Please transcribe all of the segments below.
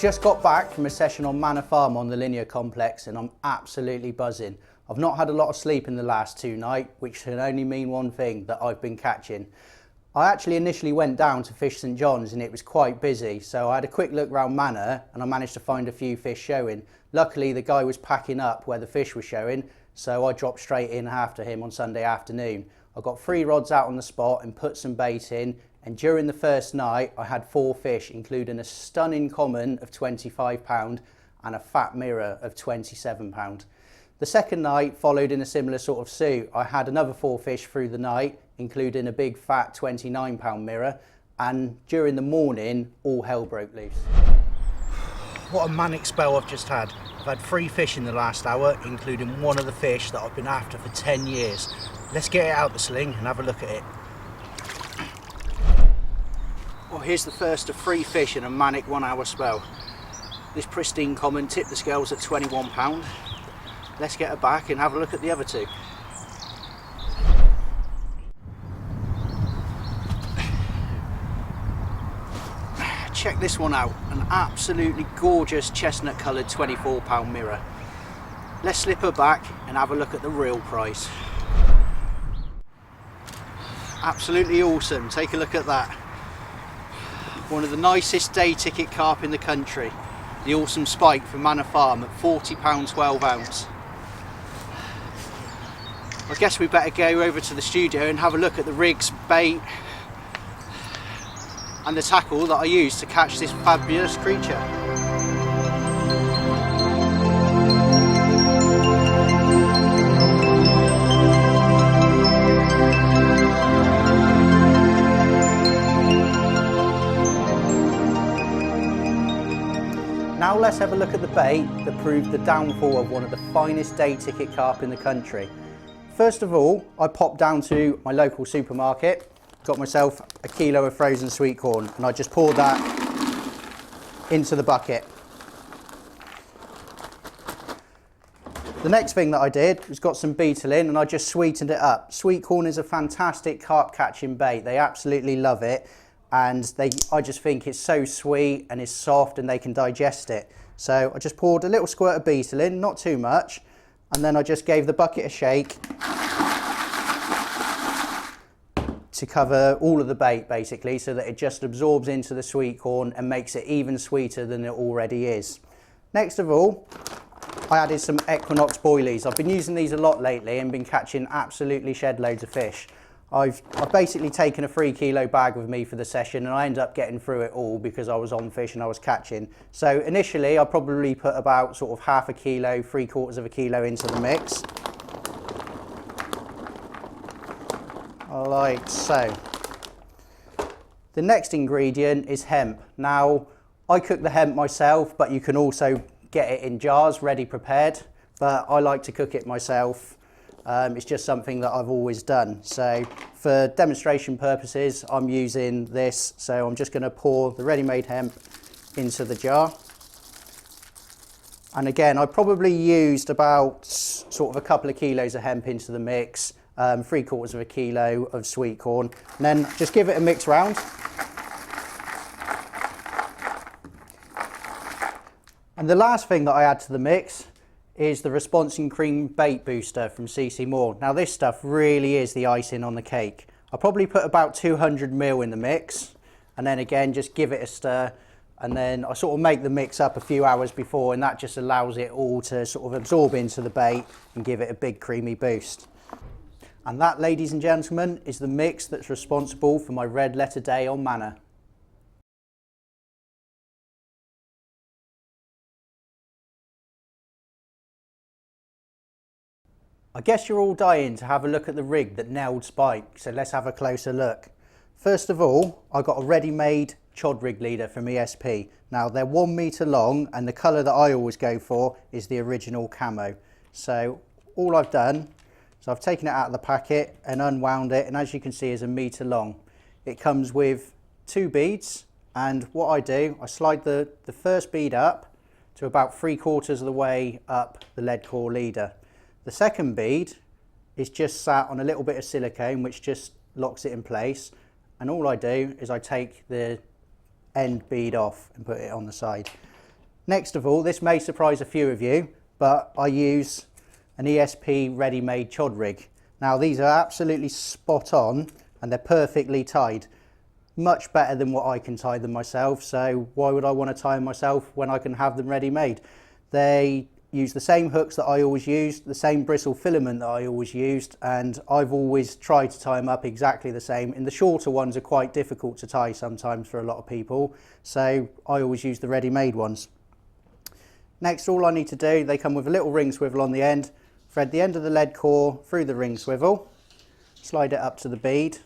just got back from a session on Manor Farm on the Linear Complex and I'm absolutely buzzing. I've not had a lot of sleep in the last 2 nights, which can only mean one thing, that I've been catching. I actually initially went down to Fish St John's and it was quite busy, so I had a quick look around Manor and I managed to find a few fish showing. Luckily the guy was packing up where the fish were showing, so I dropped straight in after him on Sunday afternoon. I got 3 rods out on the spot and put some bait in, and during the first night I had 4 fish, including a stunning common of £25 and a fat mirror of £27. The second night followed in a similar sort of suit. I had another 4 fish through the night, including a big fat £29 mirror, and during the morning all hell broke loose. What a manic spell I've just had. I've had 3 fish in the last hour, including one of the fish that I've been after for 10 years. Let's get it out the sling and have a look at it. Well, here's the first of 3 fish in a manic 1 hour spell. This pristine common tipped the scales at £21. Let's get her back and have a look at the other 2. Check this one out, an absolutely gorgeous chestnut coloured £24 mirror. Let's slip her back and have a look at the real price. Absolutely awesome, take a look at that. One of the nicest day ticket carp in the country. The awesome spike from Manor Farm at £40 12 ounce. I guess we better go over to the studio and have a look at the rigs, bait and the tackle that I used to catch this fabulous creature. Now let's have a look at the bait that proved the downfall of one of the finest day ticket carp in the country. First of all, I popped down to my local supermarket, got myself a kilo of frozen sweet corn, and I just poured that into the bucket. The next thing that I did was got some Betalin and I just sweetened it up. Sweet corn is a fantastic carp catching bait. They absolutely love it, and I just think it's so sweet and it's soft and they can digest it. So I just poured a little squirt of Betalin, not too much, and then I just gave the bucket a shake to cover all of the bait basically, so that it just absorbs into the sweet corn and makes it even sweeter than it already is. Next of all, I added some Equinox boilies. I've been using these a lot lately and been catching absolutely shed loads of fish. I've basically taken a 3 kilo bag with me for the session and I ended up getting through it all because I was on fish and I was catching. So initially I probably put about sort of half a kilo, 3/4 of a kilo into the mix. Like so. The next ingredient is hemp. Now I cook the hemp myself, but you can also get it in jars ready prepared, but I like to cook it myself. It's just something that I've always done. So for demonstration purposes, I'm using this. So I'm just going to pour the ready-made hemp into the jar. And again, I probably used about sort of a couple of kilos of hemp into the mix, 3/4 of a kilo of sweet corn, and then just give it a mix round. And the last thing that I add to the mix is the Responsing Cream Bait Booster from CC Moore. Now this stuff really is the icing on the cake. I probably put about 200 ml in the mix, and then again just give it a stir, and then I sort of make the mix up a few hours before, and that just allows it all to sort of absorb into the bait and give it a big creamy boost. And that, ladies and gentlemen, is the mix that's responsible for my red letter day on Manor. I guess you're all dying to have a look at the rig that nailed Spike, so let's have a closer look. First of all, I got a ready-made Chod rig leader from ESP. Now they're 1 metre long, and the colour that I always go for is the original camo. So all I've done is I've taken it out of the packet and unwound it, and as you can see is 1 metre long. It comes with 2 beads, and what I do, I slide the first bead up to about 3/4 of the way up the lead core leader. The second bead is just sat on a little bit of silicone which just locks it in place, and all I do is I take the end bead off and put it on the side. Next of all, this may surprise a few of you, but I use an ESP ready-made chod rig. Now these are absolutely spot on and they're perfectly tied. Much better than what I can tie them myself, so why would I want to tie them myself when I can have them ready-made? They use the same hooks that I always used, the same bristle filament that I always used, and I've always tried to tie them up exactly the same. And the shorter ones are quite difficult to tie sometimes for a lot of people, so I always use the ready-made ones. Next, all I need to do, they come with a little ring swivel on the end. Thread the end of the lead core through the ring swivel, slide it up to the bead,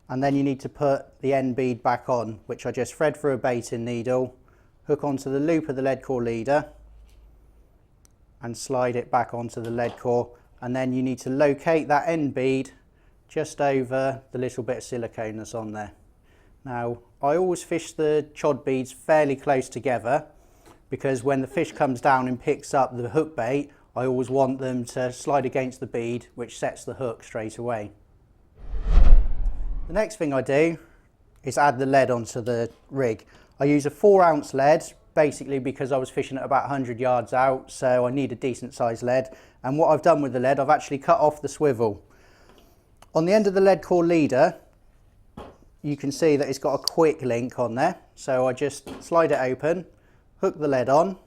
and then you need to put the end bead back on, which I just thread through a baiting needle, hook onto the loop of the lead core leader, and slide it back onto the lead core. And then you need to locate that end bead just over the little bit of silicone that's on there. Now, I always fish the chod beads fairly close together, because when the fish comes down and picks up the hook bait, I always want them to slide against the bead, which sets the hook straight away. The next thing I do is add the lead onto the rig. I use a 4-ounce lead, basically because I was fishing at about 100 yards out, so I need a decent sized lead. And what I've done with the lead, I've actually cut off the swivel. On the end of the lead core leader, you can see that it's got a quick link on there. So I just slide it open, hook the lead on,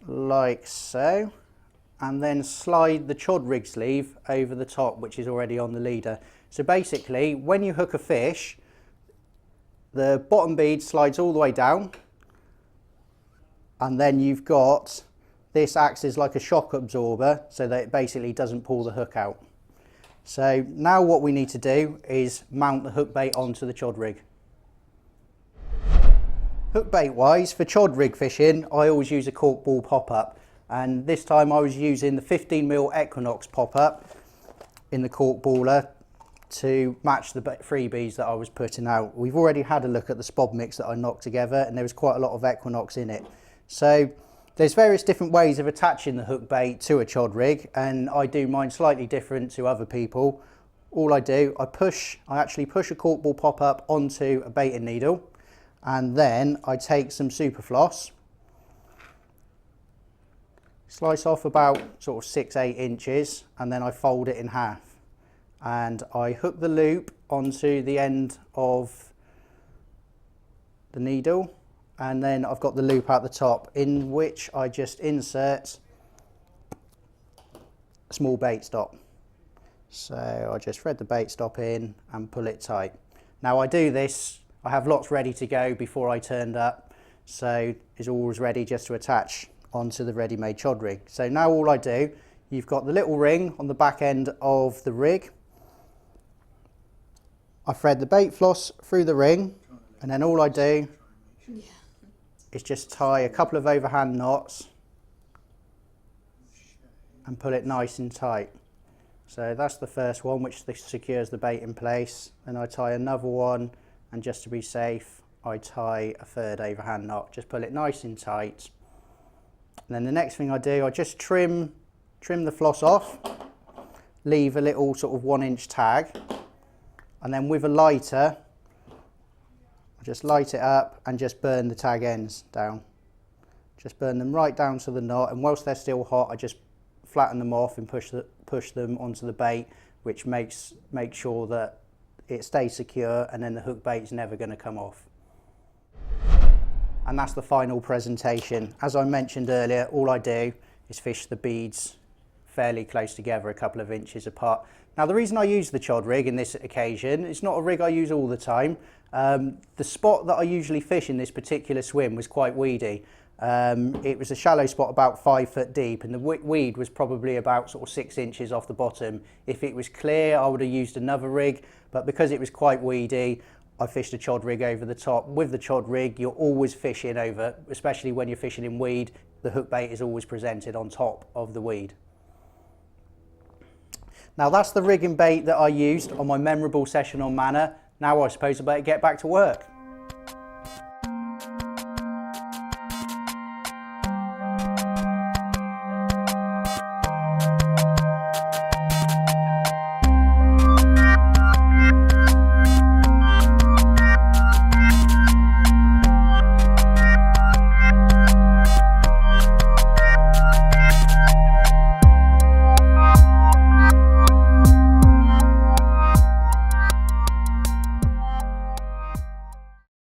like so, and then slide the chod rig sleeve over the top, which is already on the leader. So basically, when you hook a fish, the bottom bead slides all the way down, and then you've got, this acts as like a shock absorber so that it basically doesn't pull the hook out. So now what we need to do is mount the hook bait onto the chod rig. Hook bait wise, for chod rig fishing, I always use a cork ball pop-up, and this time I was using the 15mm Equinox pop-up in the cork baller to match the freebies that I was putting out. We've already had a look at the spod mix that I knocked together, and there was quite a lot of Equinox in it. So there's various different ways of attaching the hook bait to a chod rig, and I do mine slightly different to other people. All I do, I actually push a cork ball pop-up onto a baiting needle, and then I take some super floss, slice off about sort of 6-8 inches, and then I fold it in half. And I hook the loop onto the end of the needle, and then I've got the loop at the top, in which I just insert a small bait stop. So I just thread the bait stop in and pull it tight. Now I do this, I have lots ready to go before I turned up, so it's always ready just to attach onto the ready-made chod rig. So now all I do, you've got the little ring on the back end of the rig. I thread the bait floss through the ring, and then all I do is just tie a couple of overhand knots and pull it nice and tight. So that's the first one, which secures the bait in place. Then I tie another one, and just to be safe, I tie a third overhand knot, just pull it nice and tight. And then the next thing I do, I just trim the floss off, leave a little sort of 1-inch tag, and then with a lighter, I just light it up and just burn the tag ends down. Just burn them right down to the knot, and whilst they're still hot, I just flatten them off and push them onto the bait, which makes sure that it stays secure, and then the hook bait's never going to come off. And that's the final presentation. As I mentioned earlier, all I do is fish the beads fairly close together, a couple of inches apart. Now the reason I use the chod rig in this occasion, it's not a rig I use all the time. The spot that I usually fish in this particular swim was quite weedy. It was a shallow spot about 5 foot deep, and the weed was probably about sort of 6 inches off the bottom. If it was clear, I would have used another rig, but because it was quite weedy, I fished a chod rig over the top. With the chod rig, you're always fishing over, especially when you're fishing in weed, the hook bait is always presented on top of the weed. Now that's the rig and bait that I used on my memorable session on Manor. Now I suppose I better get back to work.